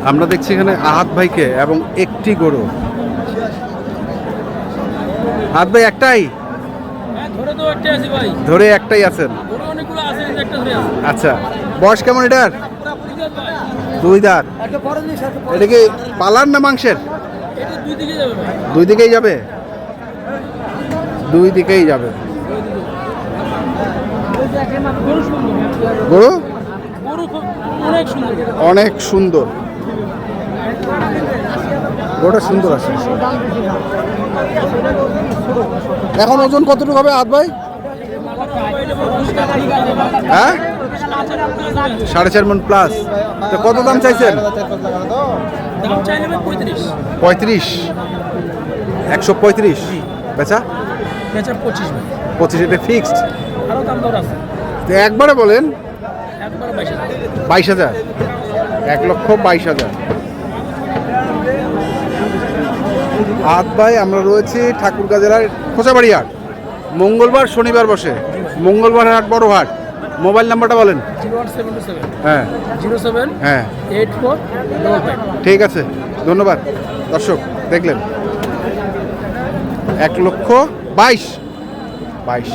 আমরা দেখছি এখানে আহাত ভাইকে এবং একটি গরু। আহাত ভাই একটাই ধরে একটাই আছেন? আচ্ছা, বয়স কেমন এটার? 2 দাঁত। এটা কি পালার না মাংসের? দুই দিকেই যাবে। দুই দিকেই যাবে। গরু অনেক সুন্দর, গরুটা সুন্দর আছে। এখন ওজন কতটুকু হবে আহাত ভাই? হ্যাঁ, 4.5 মণ প্লাস। তো কত দাম চাইছেন? 35। 135। বেচা 25। এটা ফিক্সড? একবারে বলেন 22,000। 1,22,000। আহাত ভাই, আমরা রয়েছি ঠাকুরগাঁ জেলার খোঁচাবাড়ি হাট। মঙ্গলবার শনিবার বসে। মঙ্গলবার হাট বড় হাট। মোবাইল নাম্বারটা বলেন। 0177 হ্যাঁ 07 হ্যাঁ 8455। ঠিক আছে, ধন্যবাদ। দর্শক দেখলেন 1,22,000।